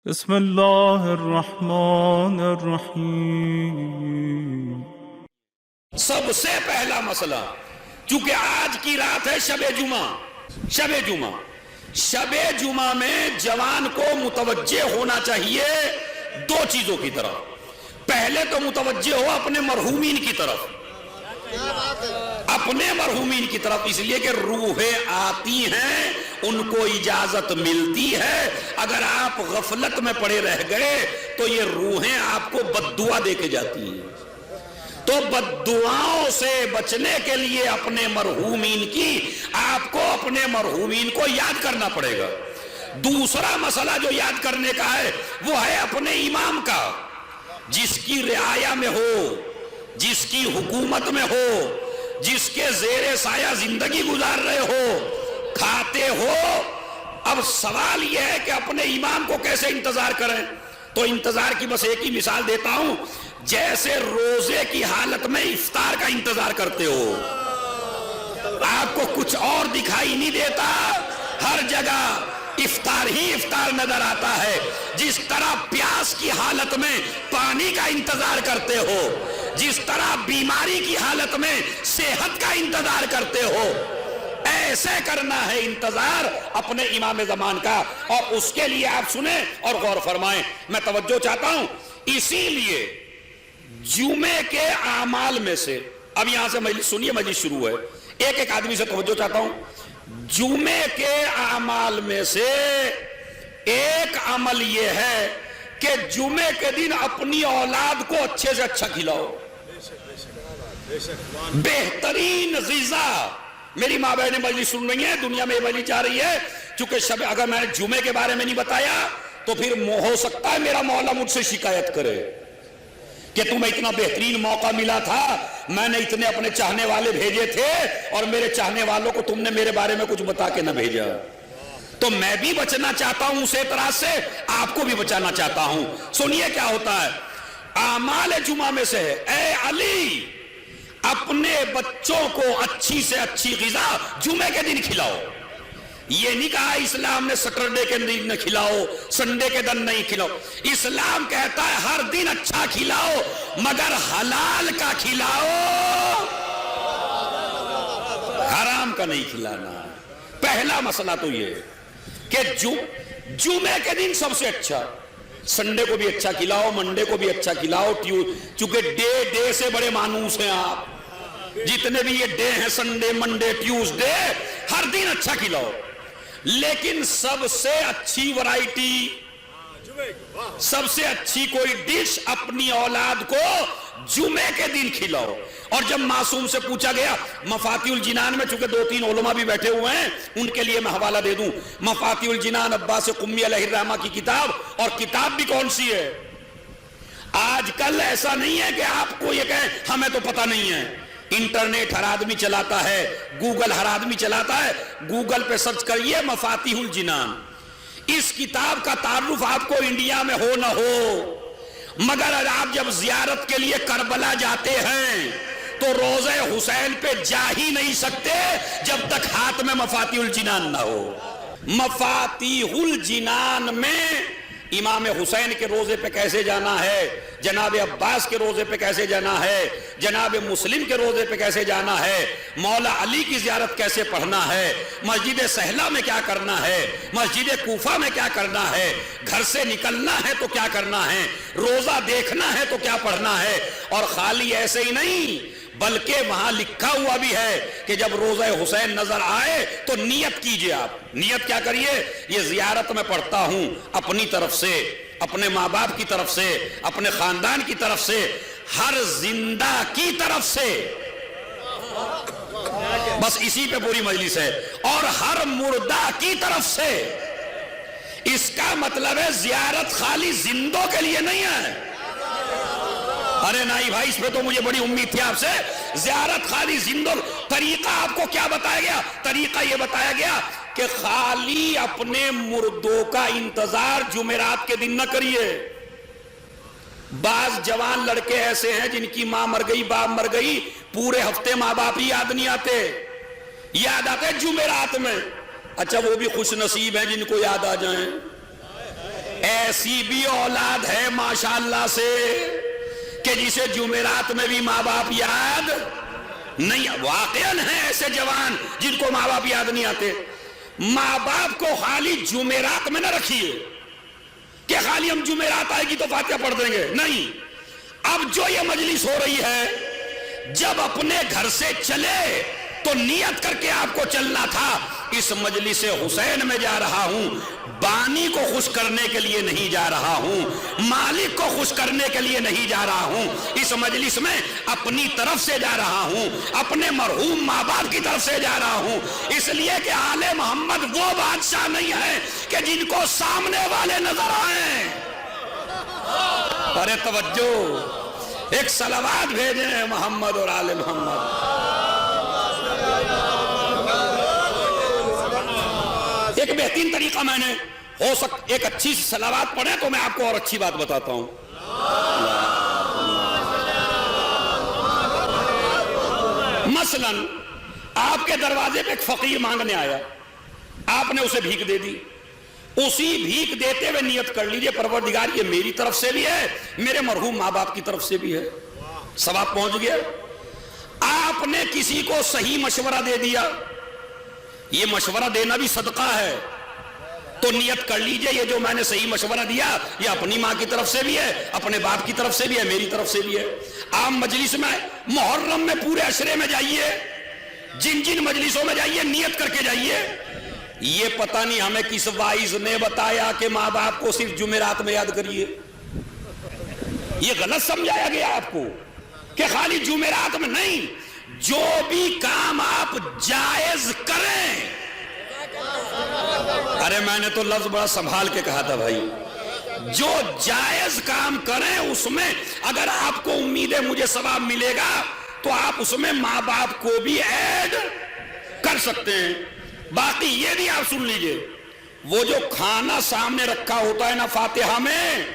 بسم اللہ الرحمن الرحیم۔ سب سے پہلا مسئلہ، چونکہ آج کی رات ہے شب جمعہ، شب جمعہ میں جوان کو متوجہ ہونا چاہیے دو چیزوں کی طرف۔ پہلے تو متوجہ ہو اپنے مرحومین کی طرف، اس لیے کہ روحیں آتی ہیں، ان کو اجازت ملتی ہے۔ اگر آپ غفلت میں پڑے رہ گئے تو یہ روحیں آپ کو بددعا دے کے جاتی ہیں۔ تو بددعاؤں سے بچنے کے لیے اپنے مرحومین کو یاد کرنا پڑے گا۔ دوسرا مسئلہ جو یاد کرنے کا ہے وہ ہے اپنے امام کا، جس کی رعایا میں ہو، جس کی حکومت میں ہو، جس کے زیر سایہ زندگی گزار رہے ہو، کھاتے ہو۔ اب سوال یہ ہے کہ اپنے امام کو کیسے انتظار کریں؟ تو انتظار کی بس ایک ہی مثال دیتا ہوں، جیسے روزے کی حالت میں افطار کا انتظار کرتے ہو، آپ کو کچھ اور دکھائی نہیں دیتا، ہر جگہ افطار ہی افطار نظر آتا ہے۔ جس طرح پیاس کی حالت میں پانی کا انتظار کرتے ہو، جس طرح بیماری کی حالت میں صحت کا انتظار کرتے ہو، ایسے کرنا ہے انتظار اپنے امام زمان کا۔ اور اس کے لیے آپ سنیں اور غور فرمائیں، میں توجہ چاہتا ہوں۔ اسی لیے جمعے کے اعمال میں سے، اب یہاں سے مجلس سنیے، مجلس شروع ہے، ایک آدمی سے توجہ چاہتا ہوں۔ جمعے کے اعمال میں سے ایک عمل یہ ہے کہ جمعے کے دن اپنی اولاد کو اچھے سے اچھا کھلاؤ، بہترین غذا۔ میری ماں بہنیں مجلس سن رہی ہیں، دنیا میں یہ مجلس جا رہی ہے، چونکہ اگر میں نے جمعے کے بارے میں نہیں بتایا تو پھر ہو سکتا ہے میرا مولا مجھ سے شکایت کرے کہ تمہیں اتنا بہترین موقع ملا تھا، میں نے اتنے اپنے چاہنے والے بھیجے تھے اور میرے چاہنے والوں کو تم نے میرے بارے میں کچھ بتا کے نہ بھیجا۔ تو میں بھی بچنا چاہتا ہوں اس اعتراض سے، آپ کو بھی بچانا چاہتا ہوں۔ سنیے کیا ہوتا ہے، اعمال جمعہ میں سے ہے، اے علی اپنے بچوں کو اچھی سے اچھی غذا جمعے کے دن کھلاؤ۔ یہ نہیں کہا اسلام نے سیٹرڈے کے دن نہ کھلاؤ، سنڈے کے دن نہیں کھلاؤ۔ اسلام کہتا ہے ہر دن اچھا کھلاؤ، مگر حلال کا کھلاؤ، حرام کا نہیں کھلانا۔ پہلا مسئلہ تو یہ کہ جمعے کے دن سب سے اچھا، سنڈے کو بھی اچھا کھلاؤ، منڈے کو بھی اچھا کھلاؤ، چونکہ ڈے سے بڑے مانوس ہیں آپ، جتنے بھی یہ ڈے ہیں، سنڈے منڈے ٹیوزڈے، ہر دن اچھا کھلاؤ۔ لیکن سب سے اچھی ورائٹی، سب سے اچھی کوئی ڈش اپنی اولاد کو جمعے کے دن کھلاؤ۔ اور جب معصوم سے پوچھا گیا، مفاتیح الجنان میں چونکہ 2-3 علماء بھی بیٹھے ہوئے ہیں، ان کے لیے میں حوالہ دے دوں، مفاتیح الجنان عباس قمی علیہ الرحمہ کی کتاب، اور کتاب بھی کون سی ہے؟ آج کل ایسا نہیں ہے کہ آپ کو یہ کہیں ہمیں تو پتہ نہیں ہے، انٹرنیٹ ہر آدمی چلاتا ہے، گوگل ہر آدمی چلاتا ہے، گوگل پہ سرچ کریے مفاتیح الجنان۔ اس کتاب کا تعارف آپ کو انڈیا میں ہو نہ ہو، مگر آپ جب زیارت کے لیے کربلا جاتے ہیں تو روضہ حسین پہ جا ہی نہیں سکتے جب تک ہاتھ میں مفاتیح الجنان نہ ہو۔ مفاتیح الجنان میں امام حسین کے روزے پہ کیسے جانا ہے، جناب عباس کے روزے پہ کیسے جانا ہے، جناب مسلم کے روزے پہ کیسے جانا ہے، مولا علی کی زیارت کیسے پڑھنا ہے، مسجد سہلہ میں کیا کرنا ہے، مسجد کوفہ میں کیا کرنا ہے، گھر سے نکلنا ہے تو کیا کرنا ہے، روزہ دیکھنا ہے تو کیا پڑھنا ہے۔ اور خالی ایسے ہی نہیں، بلکہ وہاں لکھا ہوا بھی ہے کہ جب روزہ حسین نظر آئے تو نیت کیجئے۔ آپ نیت کیا کریے، یہ زیارت میں پڑھتا ہوں اپنی طرف سے، اپنے ماں باپ کی طرف سے، اپنے خاندان کی طرف سے، ہر زندہ کی طرف سے، بس اسی پہ پوری مجلس ہے، اور ہر مردہ کی طرف سے۔ اس کا مطلب ہے زیارت خالی زندوں کے لیے نہیں ہے۔ ارے نہیں بھائی، اس پہ تو مجھے بڑی امید تھی آپ سے، زیارت خالی زندوں۔ طریقہ آپ کو کیا بتایا گیا؟ طریقہ یہ بتایا گیا کہ خالی اپنے مردوں کا انتظار جمعرات کے دن نہ کریے۔ بعض جوان لڑکے ایسے ہیں جن کی ماں مر گئی، باپ مر گئی، پورے ہفتے ماں باپ ہی یاد نہیں آتے، یاد آتے جمعرات میں۔ اچھا وہ بھی خوش نصیب ہیں جن کو یاد آ جائیں۔ ایسی بھی اولاد ہے ماشاءاللہ سے کہ جسے جمعرات میں بھی ماں باپ یاد نہیں. واقعاً ہیں ایسے جوان جن کو ماں باپ یاد نہیں آتے. ماں باپ کو خالی جمعرات میں نہ رکھیے کہ خالی ہم جمعرات آئے گی تو فاتحہ پڑھ دیں گے. نہیں, اب جو یہ مجلس ہو رہی ہے, جب اپنے گھر سے چلے تو نیت کر کے آپ کو چلنا تھا اس مجلس حسین میں جا رہا ہوں, بانی کو خوش کرنے کے لیے نہیں جا رہا ہوں, مالک کو خوش کرنے کے لیے نہیں جا رہا ہوں, اس مجلس میں اپنی طرف سے جا رہا ہوں, اپنے مرحوم ماں باپ کی طرف سے جا رہا ہوں, اس لیے کہ آل محمد وہ بادشاہ نہیں ہے کہ جن کو سامنے والے نظر آئیں. ارے توجہ, ایک صلوات بھیجیں محمد اور آل محمد. ایک بہترین طریقہ میں نے ہو ایک اچھی صلوات پڑھیں تو میں آپ کو اور اچھی بات بتاتا ہوں. مثلا آپ کے دروازے پہ ایک فقیر مانگنے آیا, آپ نے اسے بھیک دے دی. اسی بھیک دیتے ہوئے نیت کر لیجئے پروردگار یہ میری طرف سے بھی ہے, میرے مرحوم ماں باپ کی طرف سے بھی ہے. ثواب پہنچ گیا. آپ نے کسی کو صحیح مشورہ دے دیا, یہ مشورہ دینا بھی صدقہ ہے, تو نیت کر لیجئے یہ جو میں نے صحیح مشورہ دیا یہ اپنی ماں کی طرف سے بھی ہے, اپنے باپ کی طرف سے بھی ہے, میری طرف سے بھی ہے. آپ مجلس میں محرم میں پورے عشرے میں جائیے, جن جن مجلسوں میں جائیے نیت کر کے جائیے. یہ پتہ نہیں ہمیں کس وائز نے بتایا کہ ماں باپ کو صرف جمعرات میں یاد کریے. یہ غلط سمجھایا گیا آپ کو کہ خالی جمعرات میں نہیں, جو بھی کام آپ جائز کریں. ارے میں نے تو لفظ بڑا سنبھال کے کہا تھا بھائی, جو جائز کام کریں اس میں اگر آپ کو امید ہے مجھے ثواب ملے گا تو آپ اس میں ماں باپ کو بھی ایڈ کر سکتے ہیں. باقی یہ بھی آپ سن لیجئے, وہ جو کھانا سامنے رکھا ہوتا ہے نا فاتحہ میں,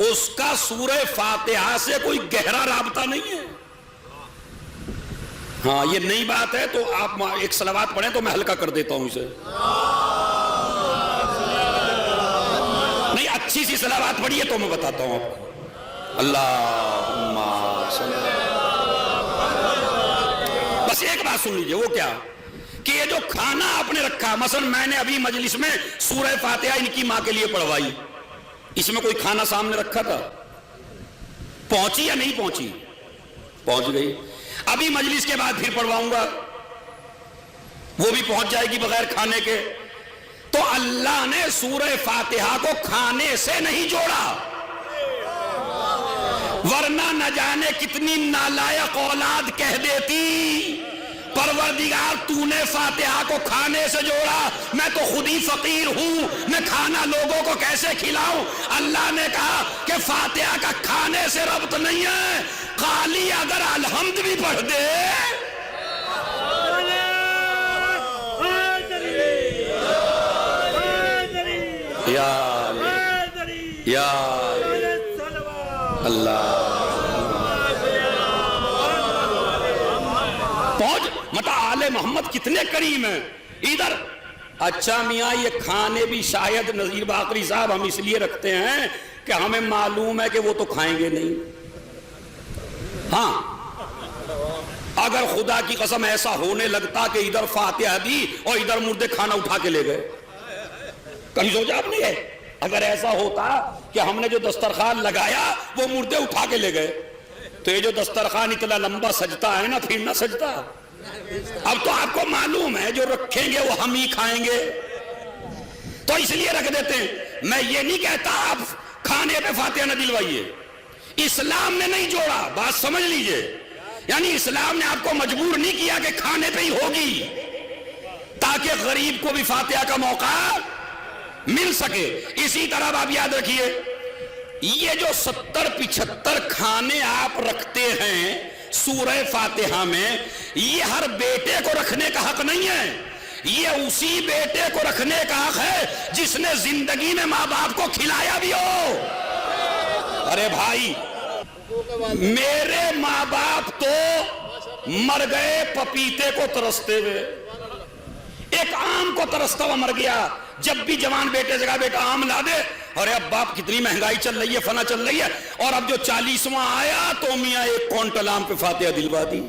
اس کا سورہ فاتحہ سے کوئی گہرا رابطہ نہیں ہے. ہاں یہ نئی بات ہے تو آپ ایک صلوات پڑھیں تو میں ہلکا کر دیتا ہوں اسے. نہیں, اچھی سی صلوات پڑھیے تو میں بتاتا ہوں آپ کو. اللہم صلی. بس ایک بات سن لیجئے, وہ کیا کہ یہ جو کھانا آپ نے رکھا, مثلا میں نے ابھی مجلس میں سورہ فاتحہ ان کی ماں کے لیے پڑھوائی, اس میں کوئی کھانا سامنے رکھا تھا؟ پہنچی یا نہیں پہنچی؟ پہنچ گئی. ابھی مجلس کے بعد پھر پڑھواؤں گا, وہ بھی پہنچ جائے گی بغیر کھانے کے. تو اللہ نے سورہ فاتحہ کو کھانے سے نہیں جوڑا, ورنہ نہ جانے کتنی نالائق اولاد کہہ دیتی پروردگار تو نے فاتحہ کو کھانے سے جوڑا, میں تو خود ہی فقیر ہوں, میں کھانا لوگوں کو کیسے کھلاؤں. اللہ نے کہا کہ فاتحہ کا کھانے سے ربط نہیں ہے, خالی اگر الحمد بھی پڑھ دے یا اللہ پہنچ. مطلب آل محمد کتنے کریم ہیں ادھر. اچھا میاں یہ کھانے بھی شاید نذیر باقری صاحب ہم اس لیے رکھتے ہیں کہ ہمیں معلوم ہے کہ وہ تو کھائیں گے نہیں. ہاں اگر خدا کی قسم ایسا ہونے لگتا کہ ادھر فاتحہ دی اور ادھر مردے کھانا اٹھا کے لے گئے, کہیں سوچا آپ نے؟ اگر ایسا ہوتا کہ ہم نے جو دسترخوان لگایا وہ مردے اٹھا کے لے گئے, تو یہ جو دسترخوان اتنا لمبا سجتا ہے نا, پھر نہ سجتا. اب تو آپ کو معلوم ہے جو رکھیں گے وہ ہم ہی کھائیں گے, تو اس لیے رکھ دیتے ہیں. میں یہ نہیں کہتا آپ کھانے پہ فاتحہ نہ دلوائیے, اسلام نے نہیں جوڑا, بات سمجھ لیجئے. یعنی اسلام نے آپ کو مجبور نہیں کیا کہ کھانے پہ ہی ہوگی, تاکہ غریب کو بھی فاتحہ کا موقع مل سکے. اسی طرح آپ یاد رکھیے, یہ جو 70-75 کھانے آپ رکھتے ہیں سورہ فاتحہ میں, یہ ہر بیٹے کو رکھنے کا حق نہیں ہے, یہ اسی بیٹے کو رکھنے کا حق ہے جس نے زندگی میں ماں باپ کو کھلایا بھی ہو. ارے بھائی میرے ماں باپ تو مر گئے پپیتے کو ترستے ہوئے, ایک ایک آم کو ترستا ہوا مر گیا. جب بھی جوان بیٹے سے کہا بیٹا آم لا دے, اور اب باپ کتنی مہنگائی چل رہی ہے, فنا چل رہی ہے, اور اب جو 40واں آیا تو میاں 1 کوئنٹل آم پہ فاتحہ دلوا دی.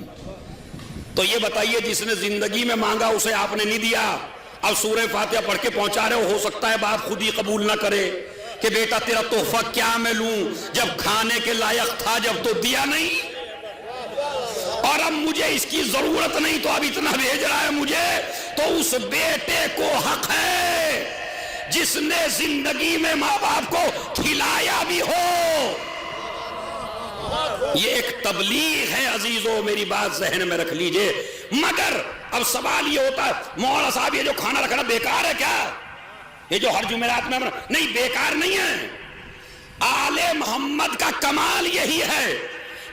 تو یہ بتائیے جس نے زندگی میں مانگا اسے آپ نے نہیں دیا, اب سورہ فاتحہ پڑھ کے پہنچا رہے ہو سکتا ہے باپ خود ہی قبول نہ کرے کہ بیٹا تیرا تحفہ کیا میں لوں, جب کھانے کے لائق تھا جب تو دیا نہیں, اور اب مجھے اس کی ضرورت نہیں تو اب اتنا بھیج رہا ہے مجھے. تو اس بیٹے کو حق ہے جس نے زندگی میں ماں باپ کو کھلایا بھی ہو. یہ ایک تبلیغ ہے عزیزو, میری بات ذہن میں رکھ لیجئے. مگر اب سوال یہ ہوتا ہے مولانا صاحب یہ جو کھانا رکھنا بیکار ہے کیا, یہ جو ہر جمعرات میں نہیں, بیکار نہیں ہے. آل محمد کا کمال یہی ہے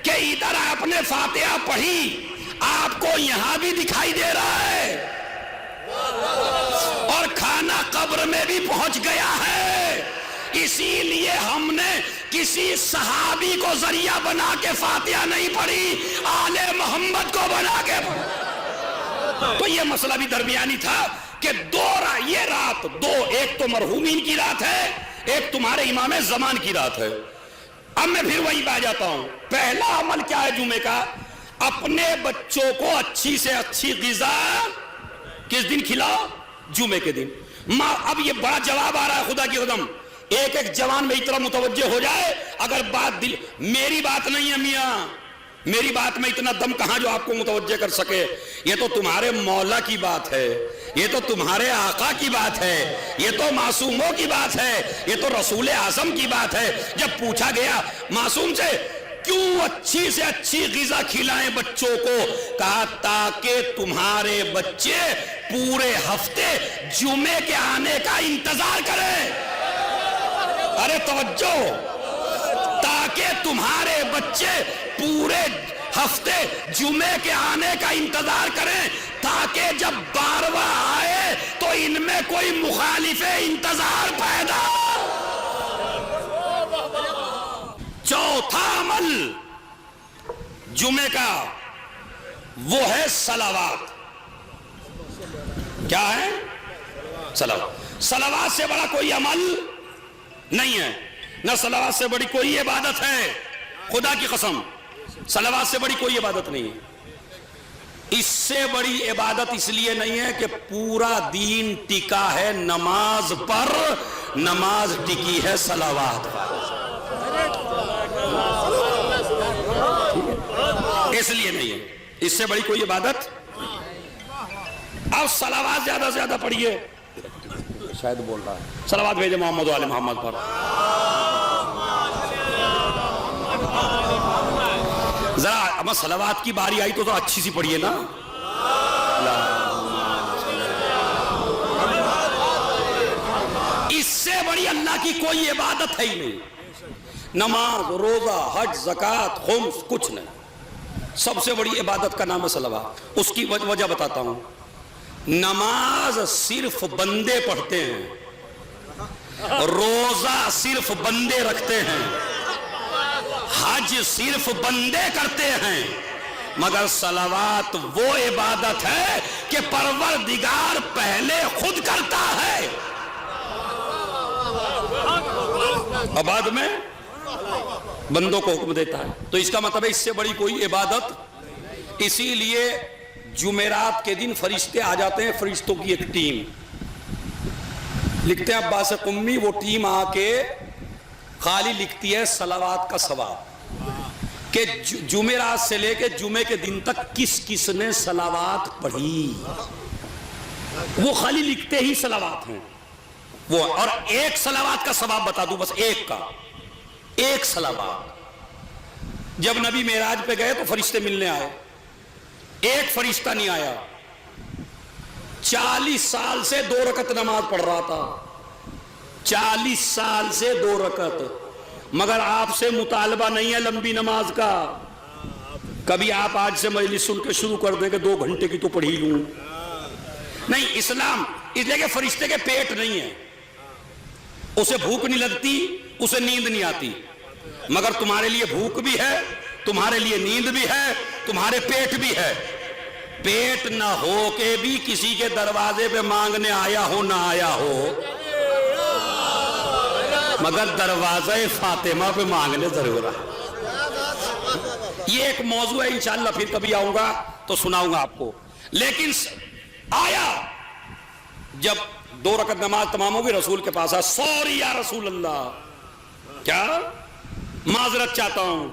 کہ ادھر آپ نے فاتحہ پڑھی, آپ کو یہاں بھی دکھائی دے رہا ہے, اور کھانا قبر میں بھی پہنچ گیا ہے. اسی لیے ہم نے کسی صحابی کو ذریعہ بنا کے فاتحہ نہیں پڑھی, آل محمد کو بنا کے پڑھی. تو یہ مسئلہ بھی درمیانی تھا کہ یہ رات دو, ایک تو مرحومین کی رات ہے, ایک تمہارے امام زمان کی رات ہے. اب میں پھر وہیں پہ جاتا ہوں. پہلا عمل کیا ہے جمعے کا, اپنے بچوں کو اچھی سے اچھی غذا کس دن کھلاؤ, جمعے کے دن. اب یہ بڑا جواب آ رہا ہے خدا کی قسم, ایک جوان میری طرح متوجہ ہو جائے, اگر بات میری بات نہیں ہے میاں, میری بات میں اتنا دم کہاں جو آپ کو متوجہ کر سکے. یہ تو تمہارے مولا کی بات ہے, یہ تو تمہارے آقا کی بات ہے, یہ تو معصوموں کی بات ہے, یہ تو رسول اعظم کی بات ہے. جب پوچھا گیا معصوم سے کیوں اچھی سے اچھی غذا کھلائیں بچوں کو, کہا تاکہ تمہارے بچے پورے ہفتے جمعے کے آنے کا انتظار کریں. ارے توجہ, تاکہ تمہارے بچے پورے ہفتے جمعے کے آنے کا انتظار کریں, تاکہ جب 12واں آئے تو ان میں کوئی مخالف انتظار پیدا. چوتھا عمل جمعے کا وہ ہے صلوات. کیا ہے صلوات. صلوات سے بڑا کوئی عمل نہیں ہے, نہ صلوات سے بڑی کوئی عبادت ہے, خدا کی قسم صلوات سے بڑی کوئی عبادت نہیں ہے. اس سے بڑی عبادت اس لیے نہیں ہے کہ پورا دین ٹکا ہے نماز پر, نماز ٹکی ہے صلوات پر, اس لیے نہیں ہے. اس سے بڑی کوئی عبادت. اب صلوات زیادہ سے زیادہ پڑھیے, شاید بول رہا ہے صلوات بھیجے محمد و آل محمد پر. ذرا صلوات کی باری آئی تو اچھی سی پڑھیے نا. اس سے بڑی اللہ کی کوئی عبادت ہے ہی نہیں. نماز, روزہ, حج, زکات, خمس کچھ نہیں. سب سے بڑی عبادت کا نام ہے صلوات. اس کی وجہ بتاتا ہوں. نماز صرف بندے پڑھتے ہیں, روزہ صرف بندے رکھتے ہیں, حج صرف بندے کرتے ہیں, مگر صلوات وہ عبادت ہے کہ پروردگار پہلے خود کرتا ہے اور بعد میں بندوں کو حکم دیتا ہے. تو اس کا مطلب ہے اس سے بڑی کوئی عبادت. اسی لیے جمعرات کے دن فرشتے آ جاتے ہیں, فرشتوں کی ایک ٹیم, لکھتے ہیں عباس قمی, وہ ٹیم آ کے خالی لکھتی ہے صلوات کا ثواب کہ جمعرات سے لے کے جمعے کے دن تک کس کس نے صلوات پڑھی. وہ خالی لکھتے ہی صلوات ہیں وہ. اور ایک صلوات کا ثواب بتا دوں, بس ایک کا, ایک صلوات. جب نبی معراج پہ گئے تو فرشتے ملنے آئے, ایک فرشتہ نہیں آیا. 40 سال سے 2 رکعت نماز پڑھ رہا تھا, 40 سال سے 2 رکعت, مگر آپ سے مطالبہ نہیں ہے لمبی نماز کا. کبھی آپ آج سے مجلس سن کے شروع کر دیں کہ 2 گھنٹے کی تو پڑھی لوں, نہیں. اسلام اس لیے کہ فرشتے کے پیٹ نہیں ہے, اسے بھوک نہیں لگتی, اسے نیند نہیں آتی, مگر تمہارے لیے بھوک بھی ہے, تمہارے لیے نیند بھی ہے, تمہارے پیٹ بھی ہے. پیٹ نہ ہو کے بھی کسی کے دروازے پہ مانگنے آیا ہو نہ آیا ہو، مگر دروازہ فاطمہ پہ مانگنے ضرور آیا۔ یہ ایک موضوع ہے، انشاءاللہ پھر کبھی آؤں گا تو سناؤں گا آپ کو۔ لیکن آیا جب 2 رکعت نماز تمام ہوگی، رسول کے پاس آیا، سوری یا رسول اللہ، کیا معذرت چاہتا ہوں،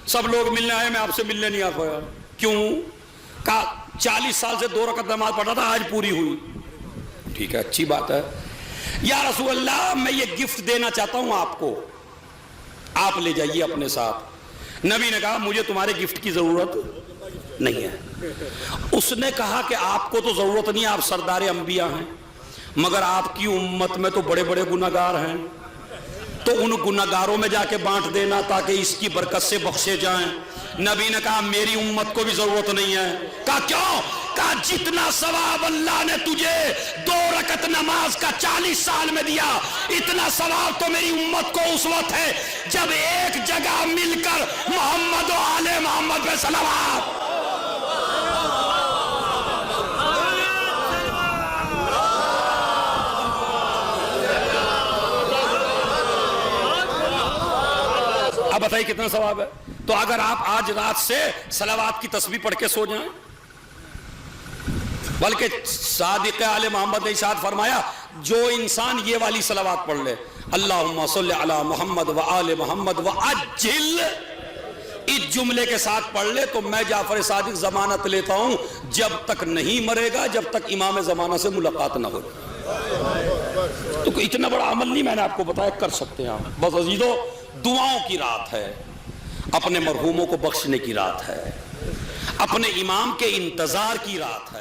سب لوگ ملنے آئے، میں آپ سے ملنے نہیں آ پایا۔ کیوں؟ کہا 40 سال سے 2 رکعت نماز پڑھا تھا، آج پوری ہوئی۔ ٹھیک ہے، اچھی بات ہے۔ یا رسول اللہ میں یہ گفٹ دینا چاہتا ہوں آپ کو، آپ لے جائیے اپنے ساتھ۔ نبی نے کہا مجھے تمہارے گفٹ کی ضرورت نہیں ہے۔ اس نے کہا کہ آپ کو تو ضرورت نہیں، آپ سردار انبیاء ہیں، مگر آپ کی امت میں تو بڑے بڑے گناہگار ہیں، تو ان گناہگاروں میں جا کے بانٹ دینا تاکہ اس کی برکت سے بخشے جائیں۔ نبی نے کہا میری امت کو بھی ضرورت نہیں ہے۔ کہا کیوں؟ کہا جتنا ثواب اللہ نے تجھے 2 رکعت نماز کا 40 سال میں دیا، اتنا ثواب تو میری امت کو اس وقت ہے جب ایک جگہ مل کر محمد و آل محمد پہ صلوات۔ اب بتائیے کتنا ثواب ہے؟ تو اگر آپ آج رات سے صلوات کی تسبیح پڑھ کے سو جائیں، بلکہ صادق آل محمد نے ارشاد فرمایا جو انسان یہ والی صلوات پڑھ لے، اللہم صلی علی محمد و آل محمد و عجل، اس جملے کے ساتھ پڑھ لے تو میں جعفر صادق ضمانت لیتا ہوں جب تک نہیں مرے گا، جب تک امام زمانہ سے ملاقات نہ ہو۔ تو کوئی اتنا بڑا عمل نہیں میں نے آپ کو بتایا، کر سکتے ہیں آپ۔ بس عزیزو دعاؤں کی رات ہے، اپنے مرحوموں کو بخشنے کی رات ہے، اپنے امام کے انتظار کی رات ہے۔